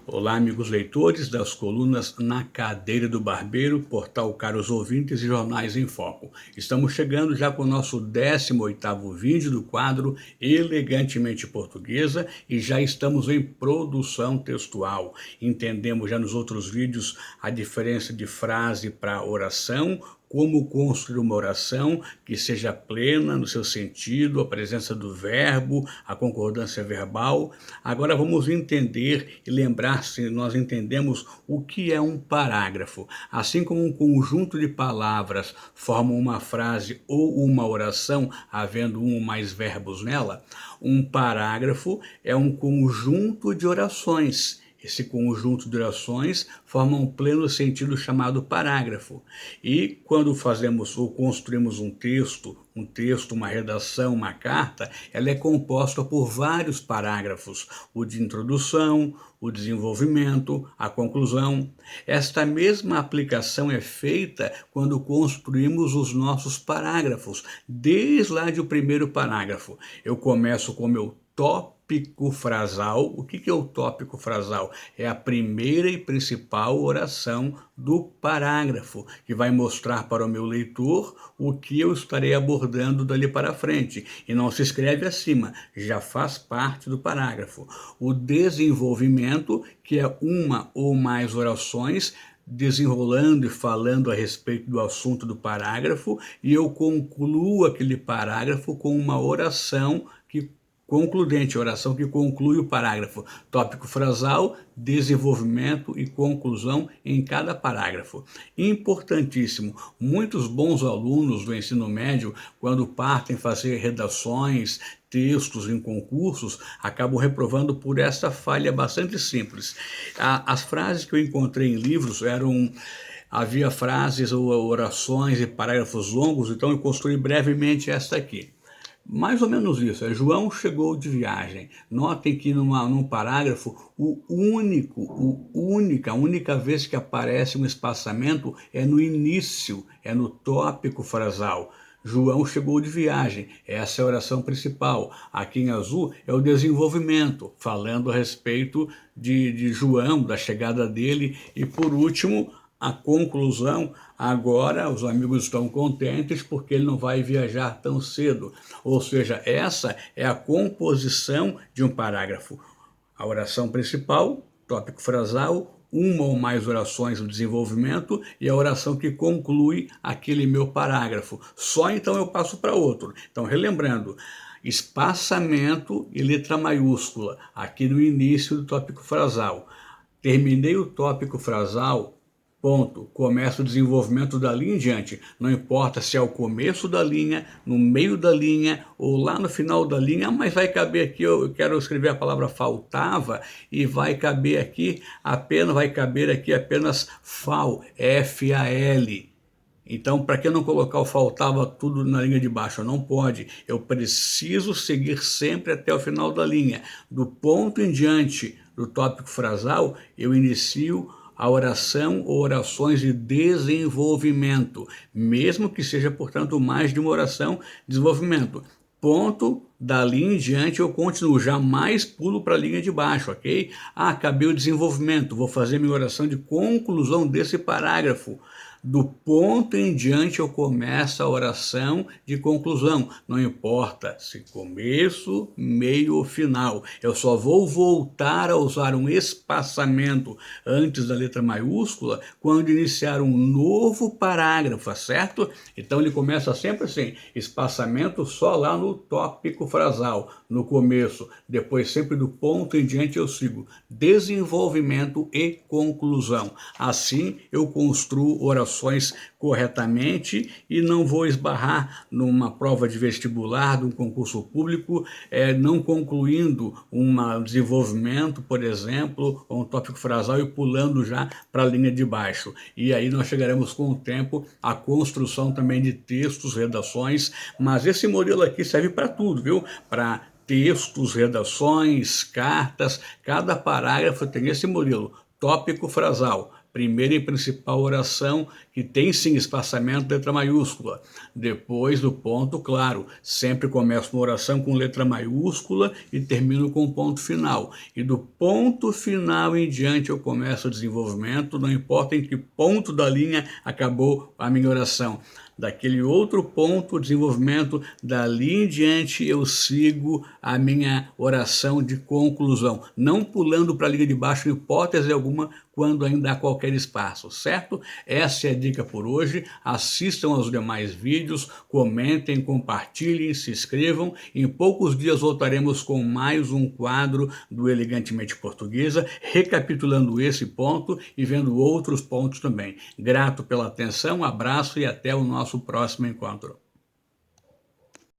Olá, amigos leitores das colunas Na Cadeira do Barbeiro, portal Caros Ouvintes e Jornais em Foco. Estamos chegando já com o nosso 18º vídeo do quadro Elegantemente Portuguesa e já estamos em produção textual. Entendemos já nos outros vídeos a diferença de frase para oração, como construir uma oração que seja plena no seu sentido, a presença do verbo, a concordância verbal. Agora vamos entender e lembrar se nós entendemos o que é um parágrafo. Assim como um conjunto de palavras formam uma frase ou uma oração, havendo um ou mais verbos nela, um parágrafo é um conjunto de orações. Esse conjunto de orações forma um pleno sentido chamado parágrafo. E quando fazemos ou construímos um texto, uma redação, uma carta, ela é composta por vários parágrafos: o de introdução, o desenvolvimento, a conclusão. Esta mesma aplicação é feita quando construímos os nossos parágrafos, desde lá do primeiro parágrafo. Eu começo com o meu tópico frasal. O que é o tópico frasal? É a primeira e principal oração do parágrafo, que vai mostrar para o meu leitor o que eu estarei abordando dali para frente. E não se escreve acima, já faz parte do parágrafo. O desenvolvimento, que é uma ou mais orações desenrolando e falando a respeito do assunto do parágrafo, e eu concluo aquele parágrafo com uma oração concludente, oração que conclui o parágrafo. Tópico frasal, desenvolvimento e conclusão em cada parágrafo. Importantíssimo, muitos bons alunos do ensino médio, quando partem fazer redações, textos em concursos, acabam reprovando por essa falha bastante simples. As frases que eu encontrei em livros havia frases ou orações e parágrafos longos, então eu construí brevemente esta aqui. Mais ou menos isso, João chegou de viagem. Notem que num parágrafo, a única vez que aparece um espaçamento é no início, é no tópico frasal. João chegou de viagem, essa é a oração principal. Aqui em azul é o desenvolvimento, falando a respeito de João, da chegada dele. E por último, a conclusão. Agora os amigos estão contentes porque ele não vai viajar tão cedo. Ou seja, essa é a composição de um parágrafo. A oração principal, tópico frasal, uma ou mais orações do desenvolvimento e a oração que conclui aquele meu parágrafo. Só então eu passo para outro. Então, relembrando, espaçamento e letra maiúscula aqui no início do tópico frasal. Terminei o tópico frasal, ponto. Começa o desenvolvimento dali em diante. Não importa se é o começo da linha, no meio da linha ou lá no final da linha, mas vai caber aqui, eu quero escrever a palavra faltava e vai caber aqui apenas FAL, F-A-L. Então, para que não colocar o faltava tudo na linha de baixo? Não pode. Eu preciso seguir sempre até o final da linha. Do ponto em diante do tópico frasal, eu inicio a oração ou orações de desenvolvimento, mesmo que seja, portanto, mais de uma oração de desenvolvimento. Ponto, dali em diante eu continuo, jamais pulo para a linha de baixo, ok? Acabei o desenvolvimento, vou fazer minha oração de conclusão desse parágrafo. Do ponto em diante eu começo a oração de conclusão, não importa se começo, meio ou final, eu só vou voltar a usar um espaçamento antes da letra maiúscula quando iniciar um novo parágrafo, certo? Então ele começa sempre assim, espaçamento só lá no tópico frasal, no começo, depois sempre do ponto em diante eu sigo, desenvolvimento e conclusão. Assim eu construo orações corretamente e não vou esbarrar numa prova de vestibular, de um concurso público, não concluindo um desenvolvimento, por exemplo, ou um tópico frasal e pulando já para a linha de baixo. E aí nós chegaremos com o tempo à construção também de textos, redações, mas esse modelo aqui serve para tudo, viu? Para textos, redações, cartas, cada parágrafo tem esse modelo, tópico frasal. primeira e principal oração, que tem sim espaçamento, letra maiúscula. Depois do ponto, claro, sempre começo uma oração com letra maiúscula e termino com ponto final. E do ponto final em diante eu começo o desenvolvimento, não importa em que ponto da linha acabou a minha oração. Daquele outro ponto, o desenvolvimento, dali em diante eu sigo a minha oração de conclusão, não pulando para a linha de baixo em hipótese alguma quando ainda há qualquer espaço, certo? Essa é a dica por hoje. Assistam aos demais vídeos, comentem, compartilhem, se inscrevam. Em poucos dias voltaremos com mais um quadro do Elegantemente Portuguesa, recapitulando esse ponto e vendo outros pontos também. Grato pela atenção, abraço e até o nosso próximo encontro.